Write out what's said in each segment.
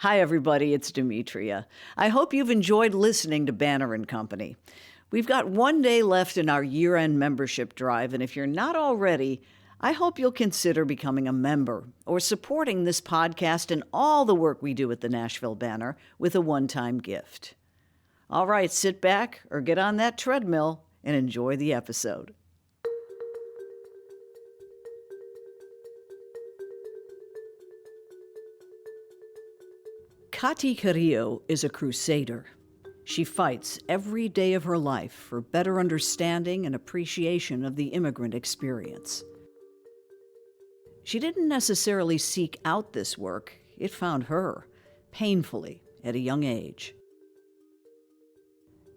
Hi, everybody. It's Demetria. I hope you've enjoyed listening to Banner and Company. We've got one day left in our year-end membership drive, and if you're not already, I hope you'll consider becoming a member or supporting this podcast and all the work we do at the Nashville Banner with a one-time gift. All right, sit back or get on that treadmill and enjoy the episode. Cathy Carillo is a crusader. She fights every day of her life for better understanding and appreciation of the immigrant experience. She didn't necessarily seek out this work. It found her, painfully, at a young age.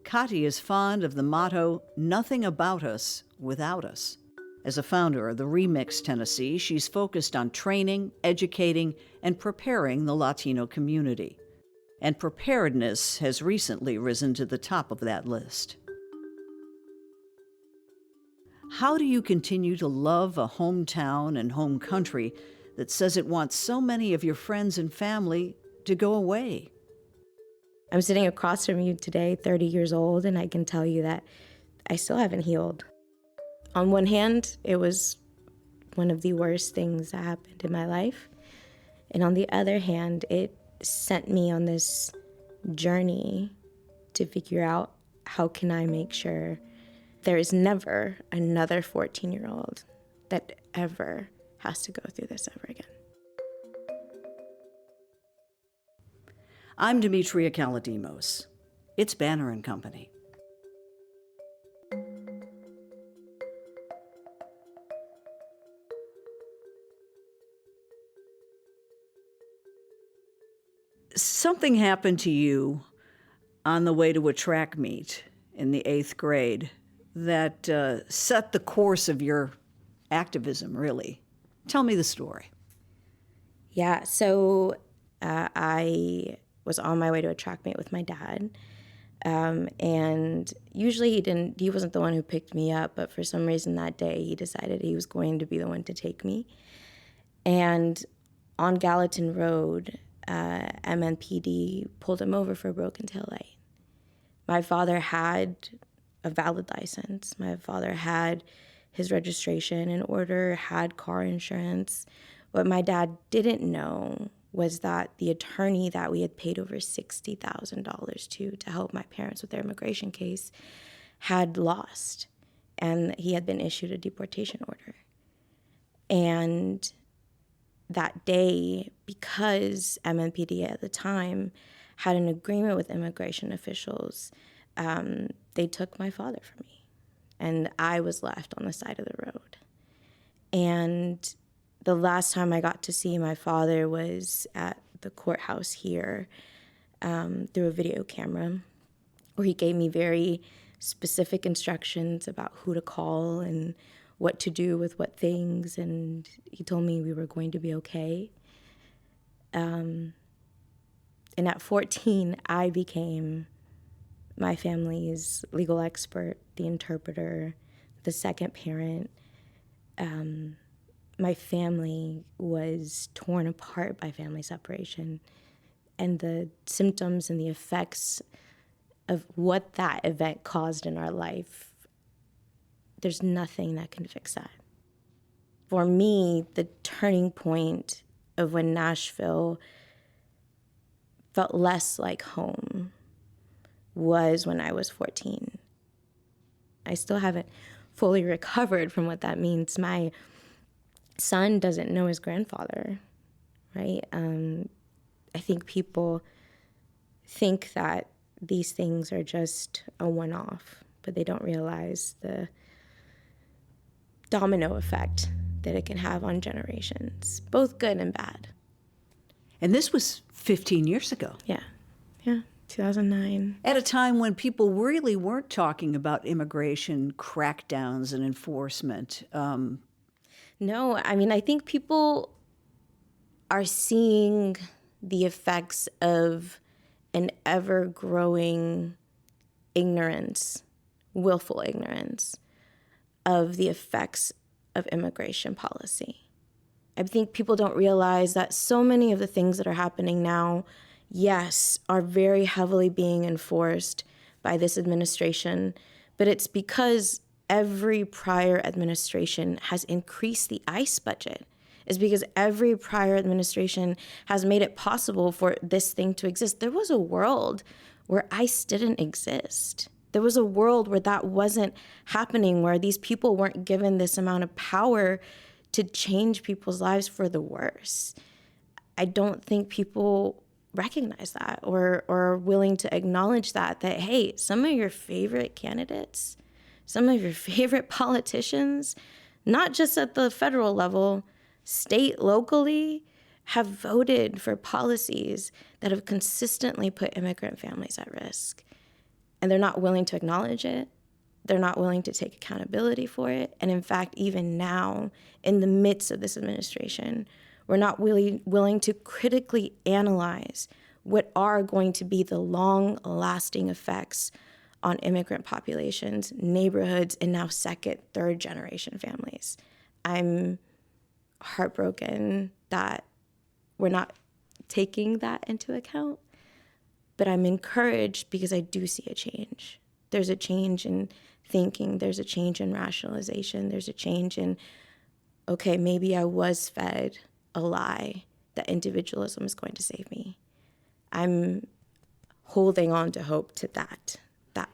Cathy is fond of the motto, "Nothing about us without us." As a founder of the ReMIX Tennessee, she's focused on training, educating, and preparing the Latino community. And preparedness has recently risen to the top of that list. How do you continue to love a hometown and home country that says it wants so many of your friends and family to go away? I'm sitting across from you today, 30 years old, and I can tell you that I still haven't healed. On one hand, it was one of the worst things that happened in my life. And on the other hand, it sent me on this journey to figure out how can I make sure there is never another 14-year-old that ever has to go through this ever again. I'm Demetria Kalodimos. It's Banner and Company. Something happened to you on the way to a track meet in the 8th grade that set the course of your activism, really. Tell me the story. Yeah, so I was on my way to a track meet with my dad. And usually he wasn't the one who picked me up, but for some reason that day he decided he was going to be the one to take me. And on Gallatin Road, MNPD pulled him over for a broken taillight. My father had a valid license. My father had his registration in order, had car insurance. What my dad didn't know was that the attorney that we had paid over $60,000 to help my parents with their immigration case had lost, and he had been issued a deportation order. And that day, because MNPD at the time had an agreement with immigration officials, they took my father from me, and I was left on the side of the road. And the last time I got to see my father was at the courthouse here through a video camera, where he gave me very specific instructions about who to call and what to do with what things, and he told me we were going to be okay. And at 14, I became my family's legal expert, the interpreter, the second parent. My family was torn apart by family separation, and the symptoms and the effects of what that event caused in our life, there's nothing that can fix that. For me, the turning point of when Nashville felt less like home was when I was 14. I still haven't fully recovered from what that means. My son doesn't know his grandfather, right? I think people think that these things are just a one-off, but they don't realize the domino effect that it can have on generations, both good and bad. And this was 15 years ago. Yeah, 2009. At a time when people really weren't talking about immigration crackdowns and enforcement. No, I mean, I think people are seeing the effects of an ever-growing ignorance, willful ignorance, of the effects of immigration policy. I think people don't realize that so many of the things that are happening now yes, are very heavily being enforced by this administration, but it's because every prior administration has increased the ICE budget. It's because every prior administration has made it possible for this thing to exist. There was a world where ICE didn't exist. There was a world where that wasn't happening, where these people weren't given this amount of power to change people's lives for the worse. I don't think people recognize that or are willing to acknowledge that, hey, some of your favorite candidates, some of your favorite politicians, not just at the federal level, state, locally, have voted for policies that have consistently put immigrant families at risk. And they're not willing to acknowledge it. They're not willing to take accountability for it. And in fact, even now, in the midst of this administration, we're not really willing to critically analyze what are going to be the long-lasting effects on immigrant populations, neighborhoods, and now second, third generation families. I'm heartbroken that we're not taking that into account, but I'm encouraged because I do see a change. There's a change in thinking, there's a change in rationalization, there's a change in, okay, maybe I was fed a lie that individualism is going to save me. I'm holding on to hope to that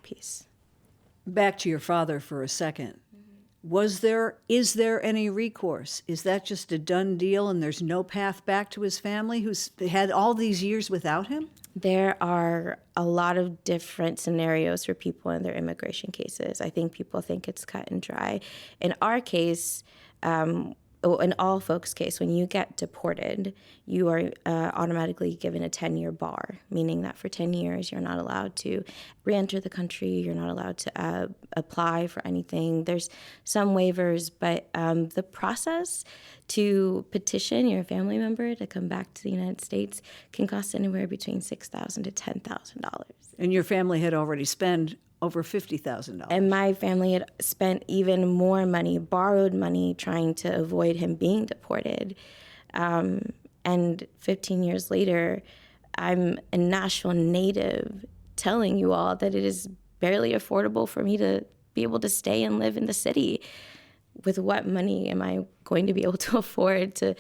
piece. Back to your father for a second. Is there any recourse? Is that just a done deal and there's no path back to his family who's had all these years without him? There are a lot of different scenarios for people in their immigration cases. I think people think it's cut and dry. In our case, in all folks' case, when you get deported, you are automatically given a 10-year bar, meaning that for 10 years, you're not allowed to re-enter the country, you're not allowed to apply for anything. There's some waivers, but the process to petition your family member to come back to the United States can cost anywhere between $6,000 to $10,000. And your family had already spent over $50,000. And my family had spent even more money, borrowed money, trying to avoid him being deported. And 15 years later, I'm a Nashville native telling you all that it is barely affordable for me to be able to stay and live in the city. With what money am I going to be able to afford to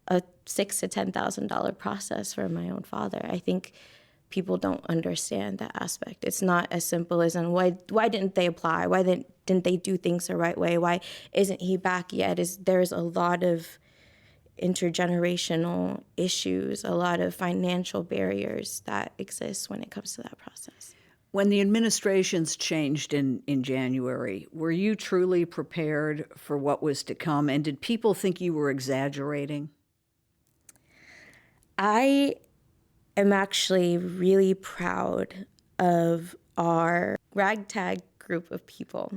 a $6,000 to $10,000 process for my own father? I think people don't understand that aspect. It's not as simple as, why didn't they apply? Why didn't they do things the right way? Why isn't he back yet? There's a lot of intergenerational issues, a lot of financial barriers that exist when it comes to that process. When the administrations changed in January, were you truly prepared for what was to come? And did people think you were exaggerating? I am actually really proud of our ragtag group of people.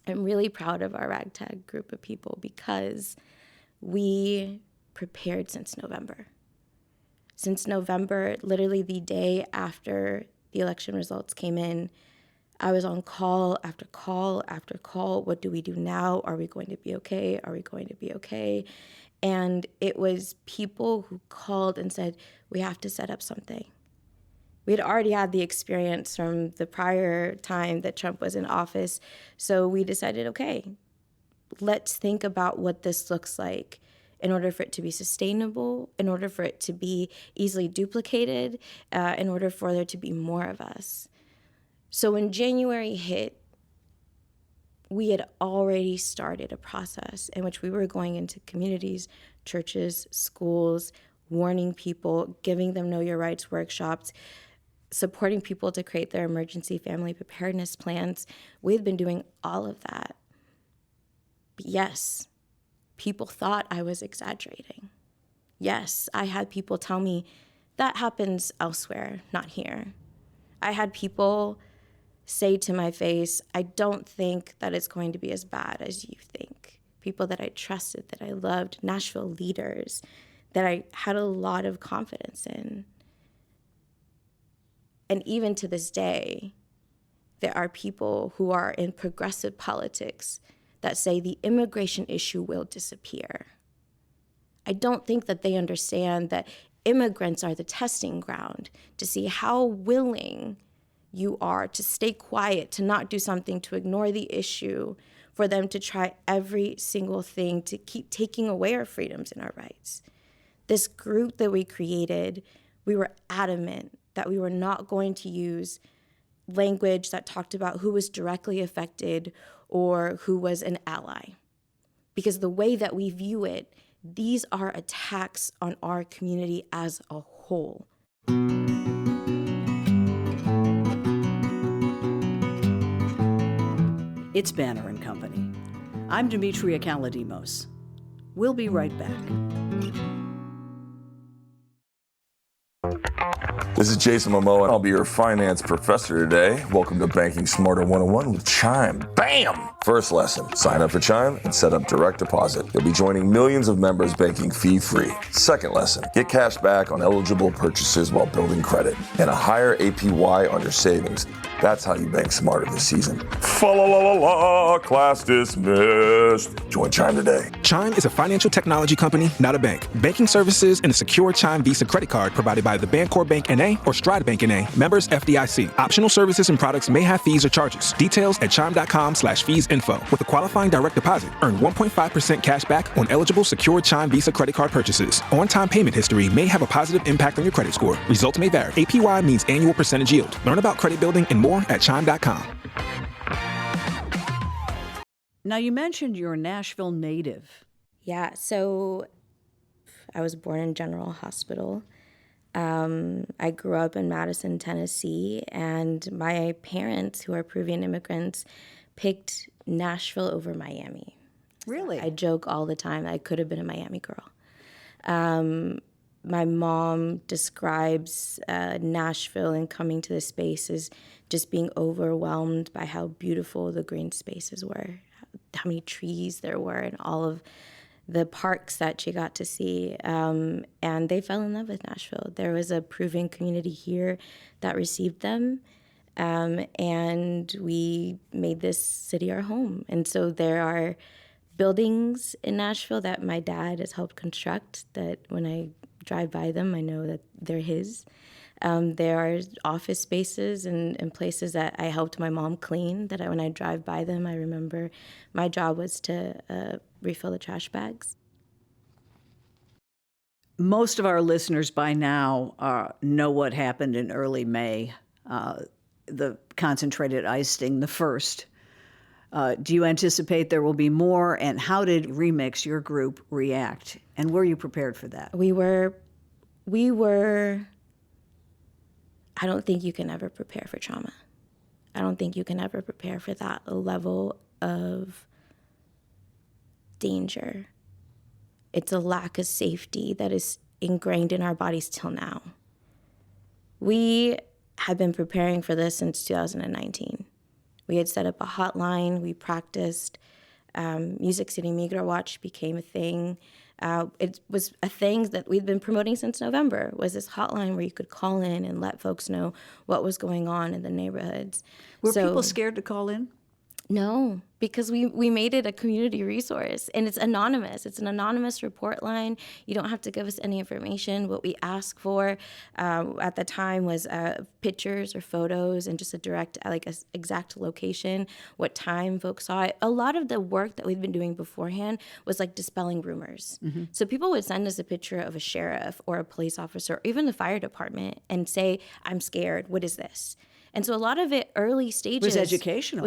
I'm really proud of our ragtag group of people because we prepared since November. Since November, literally the day after the election results came in, I was on call after call after call. What do we do now? Are we going to be okay? Are we going to be okay? And it was people who called and said, we have to set up something. We had already had the experience from the prior time that Trump was in office. So we decided, okay, let's think about what this looks like in order for it to be sustainable, in order for it to be easily duplicated, in order for there to be more of us. So when January hit, we had already started a process in which we were going into communities, churches, schools, warning people, giving them Know Your Rights workshops, supporting people to create their emergency family preparedness plans. We've been doing all of that. But yes, people thought I was exaggerating. Yes, I had people tell me that happens elsewhere, not here. I had people say to my face, I don't think that it's going to be as bad as you think. People that I trusted, that I loved, Nashville leaders that I had a lot of confidence in. And even to this day, there are people who are in progressive politics that say the immigration issue will disappear. I don't think that they understand that immigrants are the testing ground to see how willing you are to stay quiet, to not do something, to ignore the issue, for them to try every single thing to keep taking away our freedoms and our rights. This group that we created, we were adamant that we were not going to use language that talked about who was directly affected or who was an ally. Because the way that we view it, these are attacks on our community as a whole. It's Banner and Company. I'm Demetria Kalodimos. We'll be right back. This is Jason Momoa, and I'll be your finance professor today. Welcome to Banking Smarter 101 with Chime. Bam! First lesson, sign up for Chime and set up direct deposit. You'll be joining millions of members banking fee-free. Second lesson, get cash back on eligible purchases while building credit and a higher APY on your savings. That's how you bank smarter this season. Fa-la-la-la-la, class dismissed. Join Chime today. Chime is a financial technology company, not a bank. Banking services and a secure Chime Visa credit card provided by the Bancorp Bank N.A. or Stride Bank N.A. Members FDIC. Optional services and products may have fees or charges. Details at chime.com/fees-info. With a qualifying direct deposit, earn 1.5% cash back on eligible secure Chime Visa credit card purchases. On-time payment history may have a positive impact on your credit score. Results may vary. APY means annual percentage yield. Learn about credit building and more at chime.com. Now, you mentioned you're a Nashville native. Yeah, so I was born in General Hospital. I grew up in Madison, Tennessee, and my parents, who are Peruvian immigrants, picked Nashville over Miami. Really? I joke all the time I could have been a Miami girl. My mom describes Nashville and coming to the space as just being overwhelmed by how beautiful the green spaces were, how many trees there were, and all of the parks that she got to see. And they fell in love with Nashville. There was a Peruvian community here that received them. And we made this city our home. And so there are buildings in Nashville that my dad has helped construct that when I drive by them, I know that they're his. There are office spaces and places that I helped my mom clean that when I drive by them, I remember my job was to refill the trash bags. Most of our listeners by now know what happened in early May, the concentrated ice sting, the first. Do you anticipate there will be more? And how did ReMIX, your group, react? And were you prepared for that? We were. I don't think you can ever prepare for trauma. I don't think you can ever prepare for that level of danger. It's a lack of safety that is ingrained in our bodies till now. We have been preparing for this since 2019. We had set up a hotline, we practiced. Music City Migra Watch became a thing. It was a thing that we'd been promoting since November, was this hotline where you could call in and let folks know what was going on in the neighborhoods. Were people scared to call in? No, because we made it a community resource, and it's anonymous. It's an anonymous report line. You don't have to give us any information. What we ask for at the time was pictures or photos and just a direct, exact location, what time folks saw it. A lot of the work that we've been doing beforehand was like dispelling rumors. Mm-hmm. So people would send us a picture of a sheriff or a police officer or even the fire department and say, "I'm scared. What is this?" And so a lot of it early stages was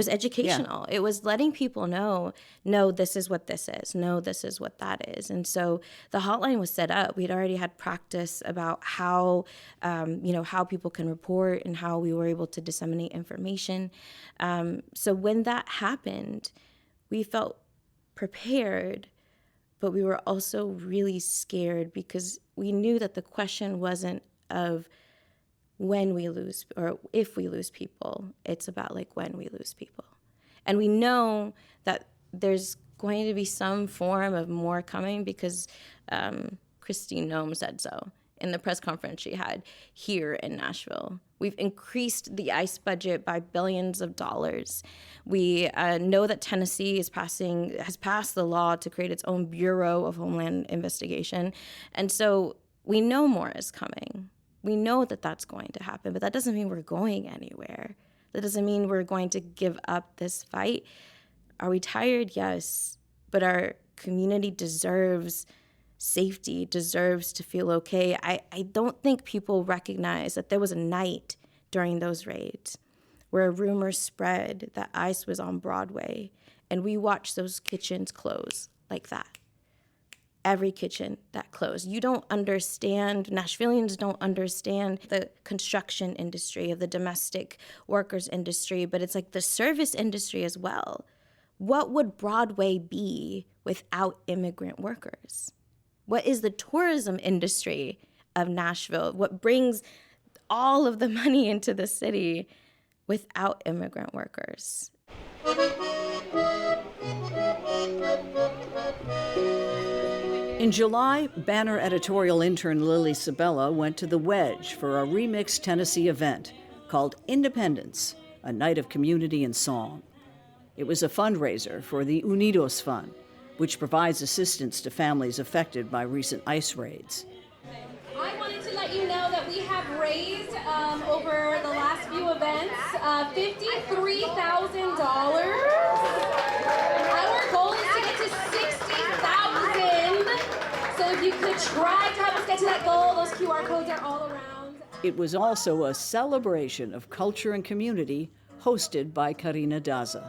educational. Yeah. It was letting people know, no, this is what this is. No, this is what that is. And so the hotline was set up. We'd already had practice about how, how people can report and how we were able to disseminate information. So when that happened, we felt prepared, but we were also really scared because we knew that the question wasn't of when we lose or if we lose people. It's about when we lose people. And we know that there's going to be some form of more coming because Christine Nome said so in the press conference she had here in Nashville. We've increased the ICE budget by billions of dollars. We know that Tennessee has passed the law to create its own Bureau of Homeland Investigation. And so We know more is coming. We know that that's going to happen, but that doesn't mean we're going anywhere. That doesn't mean we're going to give up this fight. Are we tired? Yes. But our community deserves safety, deserves to feel okay. I don't think people recognize that there was a night during those raids where rumors spread that ICE was on Broadway, and we watched those kitchens close like that. Every kitchen that closed. You don't understand, Nashvillians don't understand the construction industry, of the domestic workers industry, but it's like the service industry as well. What would Broadway be without immigrant workers? What is the tourism industry of Nashville? What brings all of the money into the city without immigrant workers? In July, Banner editorial intern Lilly Sabella went to the Wedge for a ReMIX Tennessee event called Independence, a night of community and song. It was a fundraiser for the Unidos Fund, which provides assistance to families affected by recent ICE raids. I wanted to let you know that we have raised over the last few events $53,000. Our goal is to get to 60,000. So if you could try to help us get to that goal, those QR codes are all around. It was also a celebration of culture and community hosted by Karina Daza.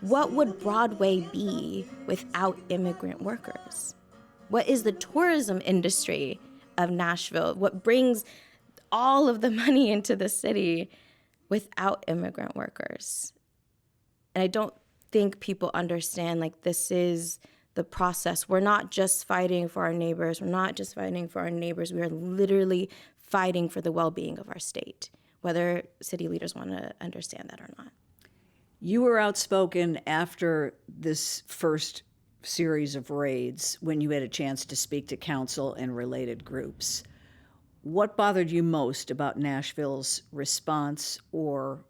What would Broadway be without immigrant workers? What is the tourism industry of Nashville? What brings all of the money into the city without immigrant workers? And I don't think people understand, like, this is the process. We're not just fighting for our neighbors. We're not just fighting for our neighbors. We are literally fighting for the well-being of our state, whether city leaders want to understand that or not. You were outspoken after this first series of raids when you had a chance to speak to council and related groups. What bothered you most about Nashville's response or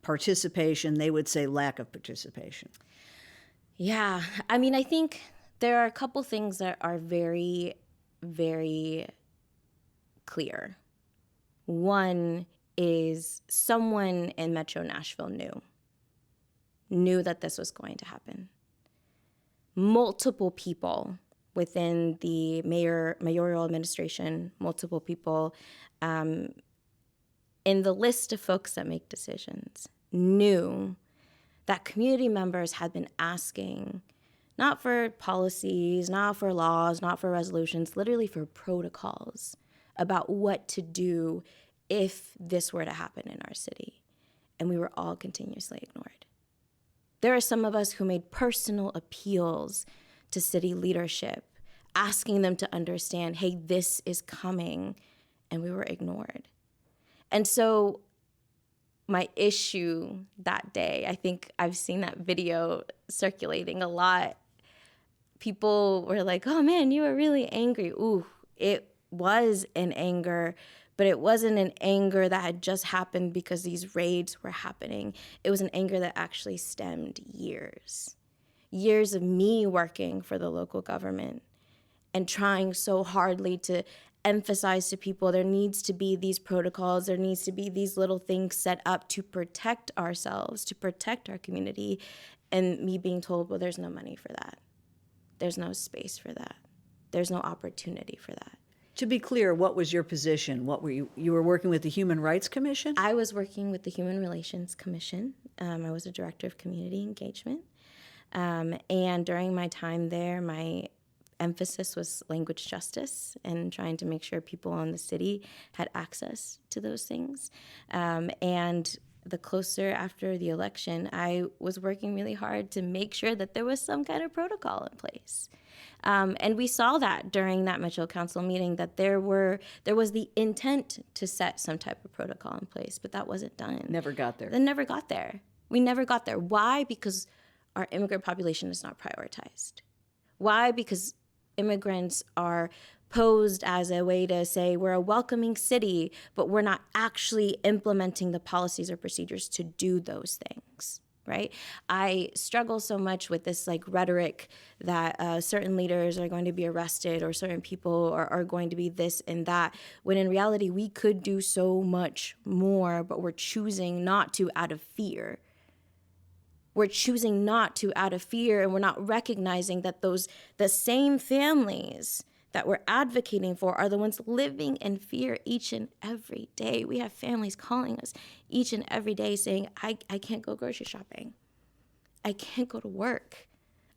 participation? They would say lack of participation. Yeah, I mean, I think there are a couple things that are very, very clear. One is someone in Metro Nashville knew that this was going to happen. Multiple people within the mayoral administration, multiple people in the list of folks that make decisions knew that community members had been asking, not for policies, not for laws, not for resolutions, literally for protocols about what to do if this were to happen in our city. And we were all continuously ignored. There are some of us who made personal appeals to city leadership, asking them to understand, hey, this is coming, and we were ignored. And so my issue that day, I think I've seen that video circulating a lot. People were like, oh man, you were really angry. Ooh, it was an anger, but it wasn't an anger that had just happened because these raids were happening. It was an anger that actually stemmed years of me working for the local government and trying so hardly to emphasize to people there needs to be these protocols, there needs to be these little things set up to protect ourselves, to protect our community, and me being told, well, there's no money for that. There's no space for that. There's no opportunity for that. To be clear, what was your position? What were you were working with the Human Rights Commission? I was working with the Human Relations Commission. I was a director of community engagement. And during my time there, my emphasis was language justice and trying to make sure people in the city had access to those things. And the closer after the election, I was working really hard to make sure that there was some kind of protocol in place. And we saw that during that Metro Council meeting, that there was the intent to set some type of protocol in place, but that wasn't done. Never got there. That never got there. We never got there. Why? Because our immigrant population is not prioritized. Why? Because immigrants are posed as a way to say we're a welcoming city, but we're not actually implementing the policies or procedures to do those things, right? I struggle so much with this like rhetoric that certain leaders are going to be arrested or certain people are going to be this and that, when in reality we could do so much more, but we're choosing not to out of fear. We're choosing not to out of fear, and we're not recognizing that the same families that we're advocating for are the ones living in fear each and every day. We have families calling us each and every day saying, I can't go grocery shopping. I can't go to work.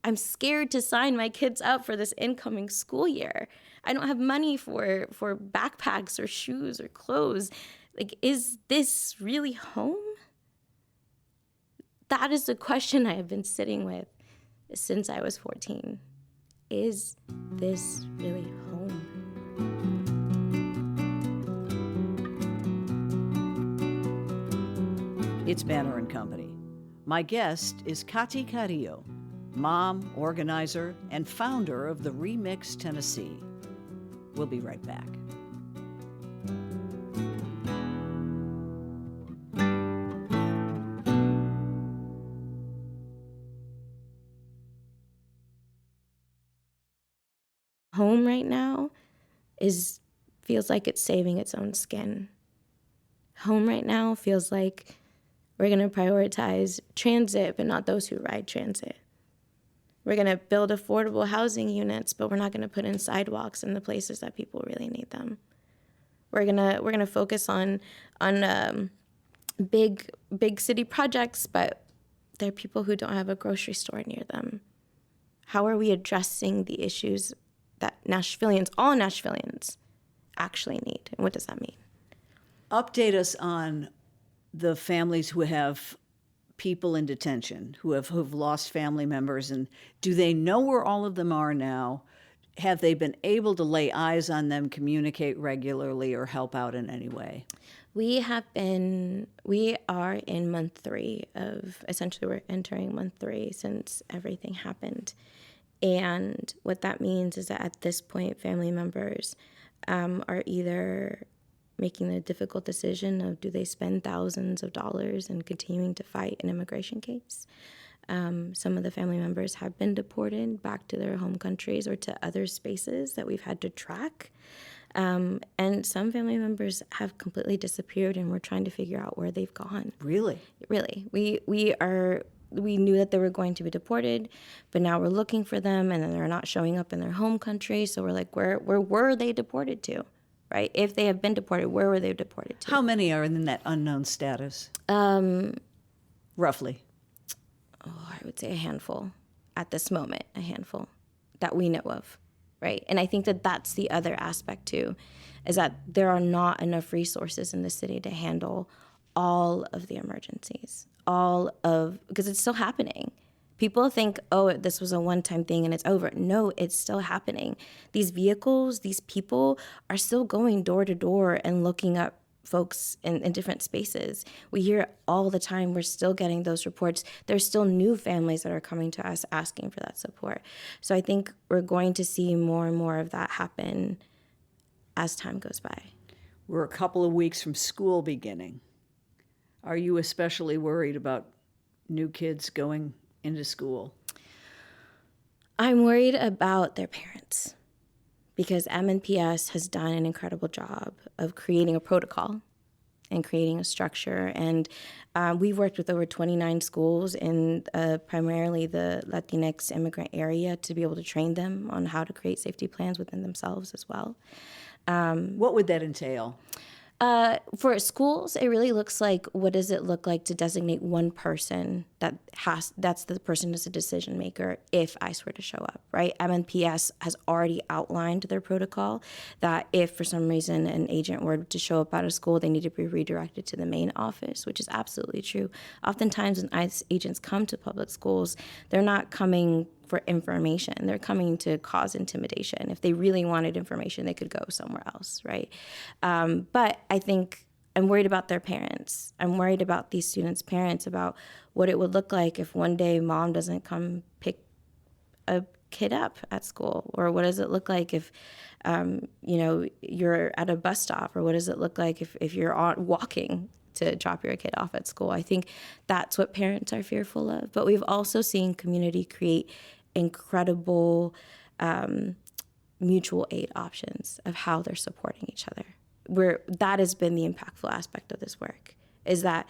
I'm scared to sign my kids up for this incoming school year. I don't have money for backpacks or shoes or clothes. Like, is this really home? That is the question I have been sitting with since I was 14. Is this really home? It's Banner and Company. My guest is Cathy Carillo, mom, organizer, and founder of the ReMIX Tennessee. We'll be right back. Home right now feels like it's saving its own skin. Home right now feels like we're going to prioritize transit, but not those who ride transit. We're going to build affordable housing units, but we're not going to put in sidewalks in the places that people really need them. We're gonna focus on big city projects, but there are people who don't have a grocery store near them. How are we addressing the issues that all Nashvillians actually need, and what does that mean? Update us on the families who have people in detention, who've lost family members, and do they know where all of them are now? Have they been able to lay eyes on them, communicate regularly, or help out in any way? We are in month 3 of, essentially we're entering month 3 since everything happened. And what that means is that at this point, family members are either making the difficult decision of, do they spend thousands of dollars in continuing to fight an immigration case? Some of the family members have been deported back to their home countries or to other spaces that we've had to track. And some family members have completely disappeared, and we're trying to figure out where they've gone. Really? Really. We knew that they were going to be deported, but now we're looking for them, and then they're not showing up in their home country. So we're like, where were they deported to, right? If they have been deported, where were they deported to? How many are in that unknown status? Roughly. I would say a handful at this moment, a handful that we know of, right? And I think that that's the other aspect too, is that there are not enough resources in the city to handle all of the emergencies, because it's still happening. People think, oh, this was a one-time thing and it's over. No, it's still happening. These vehicles, these people are still going door to door and looking up folks in different spaces. We hear it all the time. We're still getting those reports. There's still new families that are coming to us asking for that support. So I think we're going to see more and more of that happen as time goes by. We're a couple of weeks from school beginning. Are you especially worried about new kids going into school? I'm worried about their parents, because MNPS has done an incredible job of creating a protocol and creating a structure. And we've worked with over 29 schools in primarily the Latinx immigrant area to be able to train them on how to create safety plans within themselves as well. What would that entail? For schools, it really looks like, what does it look like to designate one person that's the person as a decision maker if ICE were to show up, right? MNPS has already outlined their protocol that if for some reason an agent were to show up out of school, they need to be redirected to the main office, which is absolutely true. Oftentimes when ICE agents come to public schools, they're not coming for information. They're coming to cause intimidation. If they really wanted information, they could go somewhere else, right? But I think I'm worried about their parents. I'm worried about these students' parents, about what it would look like if one day mom doesn't come pick a kid up at school, or what does it look like if you're at a bus stop, or what does it look like if you're walking to drop your kid off at school. I think that's what parents are fearful of. But we've also seen community create incredible mutual aid options of how they're supporting each other. That has been the impactful aspect of this work, is that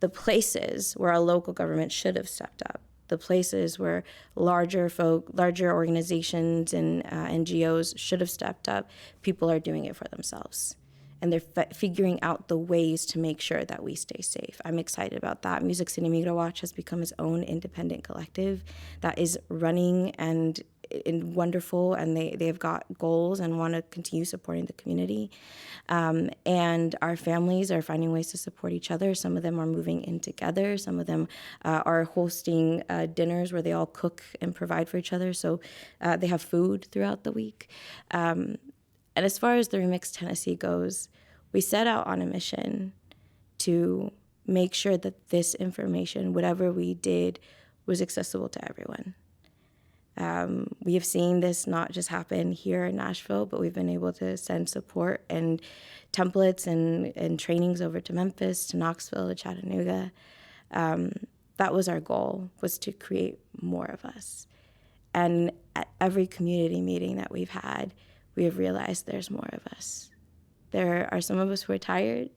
the places where our local government should have stepped up, the places where larger organizations and NGOs should have stepped up, people are doing it for themselves. And they're figuring out the ways to make sure that we stay safe. I'm excited about that. Music City Migra Watch has become its own independent collective that is running and wonderful, and they've got goals and want to continue supporting the community. And our families are finding ways to support each other. Some of them are moving in together. Some of them are hosting dinners where they all cook and provide for each other. So they have food throughout the week. And as far as the ReMIX Tennessee goes, we set out on a mission to make sure that this information, whatever we did, was accessible to everyone. We have seen this not just happen here in Nashville, but we've been able to send support and templates and trainings over to Memphis, to Knoxville, to Chattanooga. That was our goal, was to create more of us. And at every community meeting that we've had, we have realized there's more of us. There are some of us who are tired,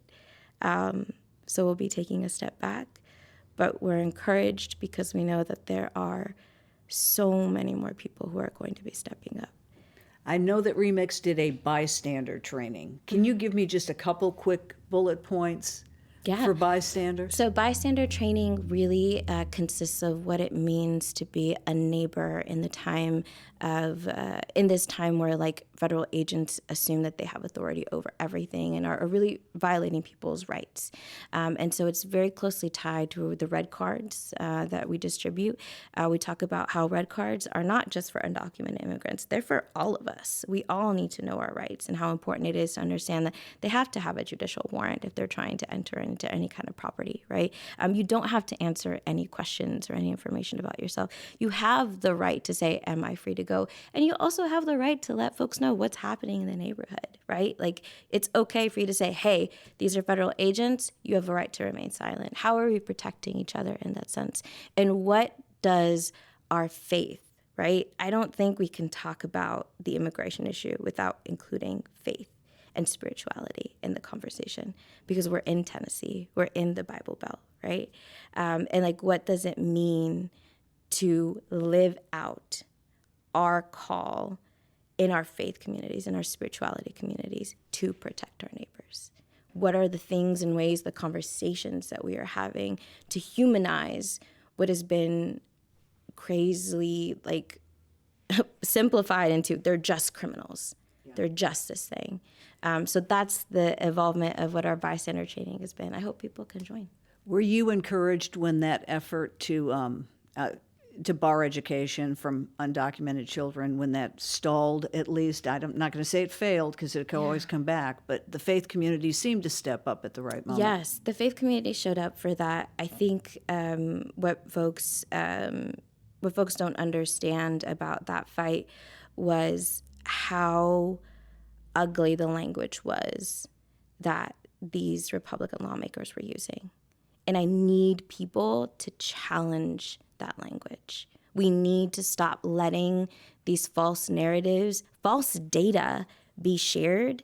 so we'll be taking a step back. But we're encouraged because we know that there are so many more people who are going to be stepping up. I know that ReMIX did a bystander training. Can you give me just a couple quick bullet points for bystanders? So bystander training really consists of what it means to be a neighbor in the time of, in this time where like federal agents assume that they have authority over everything and are really violating people's rights. And so it's very closely tied to the red cards that we distribute. We talk about how red cards are not just for undocumented immigrants, they're for all of us. We all need to know our rights and how important it is to understand that they have to have a judicial warrant if they're trying to enter into any kind of property, right? You don't have to answer any questions or any information about yourself. You have the right to say, am I free to go? And you also have the right to let folks know what's happening in the neighborhood, right? Like, it's okay for you to say, hey, these are federal agents. You have a right to remain silent. How are we protecting each other in that sense? And what does our faith, right? I don't think we can talk about the immigration issue without including faith and spirituality in the conversation, because we're in Tennessee, we're in the Bible Belt, right? And like, what does it mean to live out our call in our faith communities, in our spirituality communities, to protect our neighbors? What are the things and ways, the conversations that we are having to humanize what has been crazily like simplified into they're just criminals. Yeah. They're just this thing. So that's the involvement of what our bystander training has been. I hope people can join. Were you encouraged when that effort to bar education from undocumented children, when that stalled at least? I'm not going to say it failed because it can always come back, but the faith community seemed to step up at the right moment. Yes, the faith community showed up for that. I think what folks don't understand about that fight was how ugly the language was that these Republican lawmakers were using. And I need people to challenge that language. We need to stop letting these false narratives, false data be shared,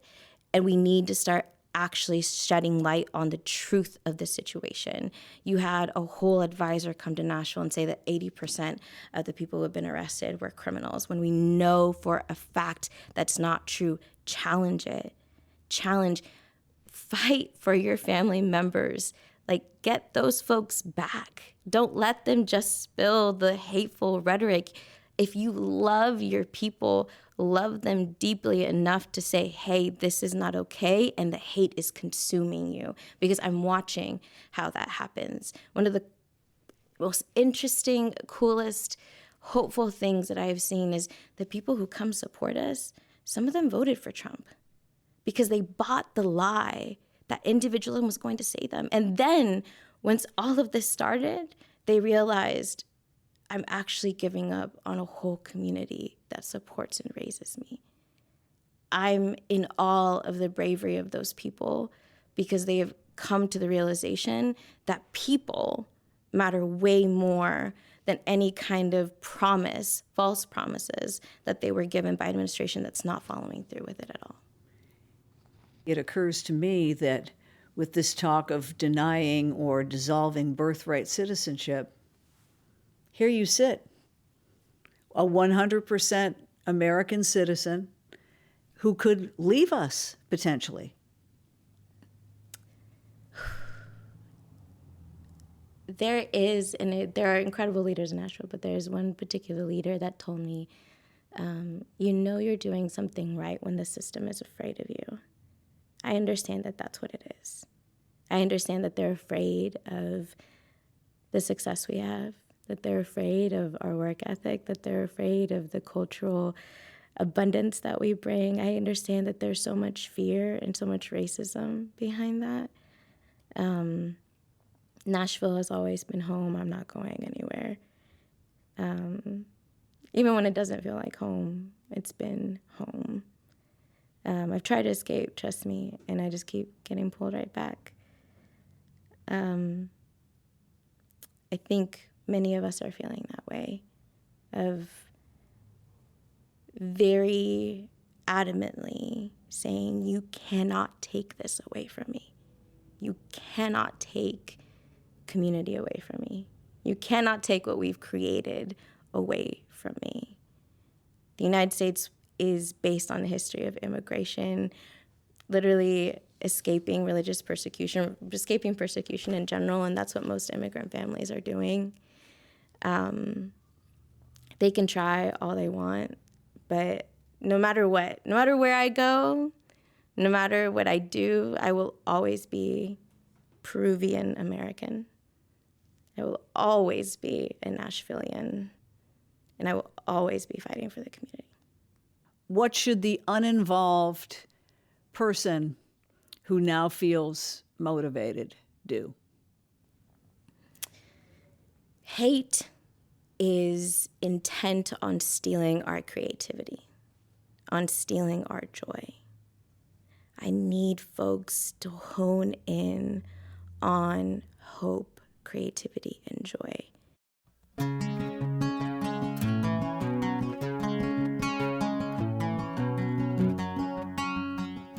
and we need to start actually shedding light on the truth of the situation. You had a whole advisor come to Nashville and say that 80% of the people who have been arrested were criminals, when we know for a fact that's not true. Challenge it. Fight for your family members. Like, get those folks back. Don't let them just spill the hateful rhetoric. If you love your people, love them deeply enough to say, hey, this is not okay, and the hate is consuming you. Because I'm watching how that happens. One of the most interesting, coolest, hopeful things that I have seen is the people who come support us, some of them voted for Trump because they bought the lie that individualism was going to save them. And then once all of this started, they realized, I'm actually giving up on a whole community that supports and raises me. I'm in awe of the bravery of those people because they have come to the realization that people matter way more than any kind of promise, false promises that they were given by administration that's not following through with it at all. It occurs to me that with this talk of denying or dissolving birthright citizenship, here you sit, a 100% American citizen who could leave us potentially. There are incredible leaders in Nashville, but there's one particular leader that told me, you know you're doing something right when the system is afraid of you. I understand that that's what it is. I understand that they're afraid of the success we have, that they're afraid of our work ethic, that they're afraid of the cultural abundance that we bring. I understand that there's so much fear and so much racism behind that. Nashville has always been home. I'm not going anywhere. Even when it doesn't feel like home, it's been home. I've tried to escape, trust me, and I just keep getting pulled right back. I think many of us are feeling that way, of very adamantly saying, you cannot take this away from me. You cannot take community away from me. You cannot take what we've created away from me. The United States is based on the history of immigration, literally escaping religious persecution, escaping persecution in general, and that's what most immigrant families are doing. They can try all they want, but no matter what, no matter where I go, no matter what I do, I will always be Peruvian American. I will always be a Nashvilleian, and I will always be fighting for the community. What should the uninvolved person who now feels motivated do? Hate is intent on stealing our creativity, on stealing our joy. I need folks to hone in on hope, creativity, and joy.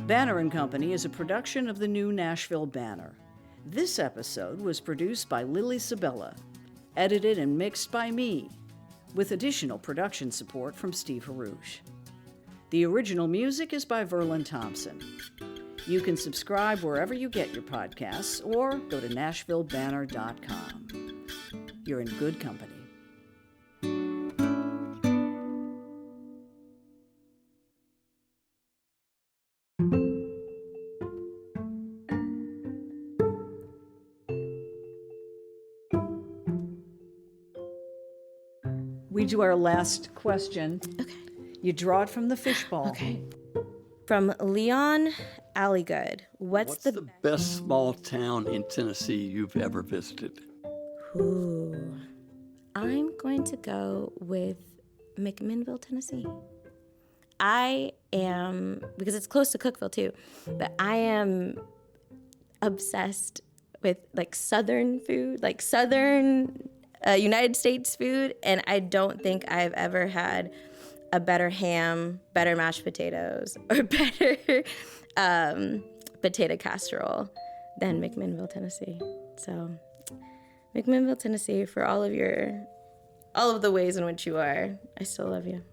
Banner and Company is a production of the New Nashville Banner. This episode was produced by Lilly Sabella, edited and mixed by me, with additional production support from Steve Haruch. The original music is by Verlin Thompson. You can subscribe wherever you get your podcasts or go to NashvilleBanner.com. You're in good company. We do our last question. Okay. You draw it from the fishbowl. Okay. From Leon Alligood, what's the best small town in Tennessee you've ever visited? Ooh. I'm going to go with McMinnville, Tennessee. I am, because it's close to Cookeville too, but I am obsessed with like Southern food, like Southern United States food, and I don't think I've ever had a better ham, better mashed potatoes, or better potato casserole than McMinnville, Tennessee. So McMinnville, Tennessee, for all of the ways in which you are, I still love you.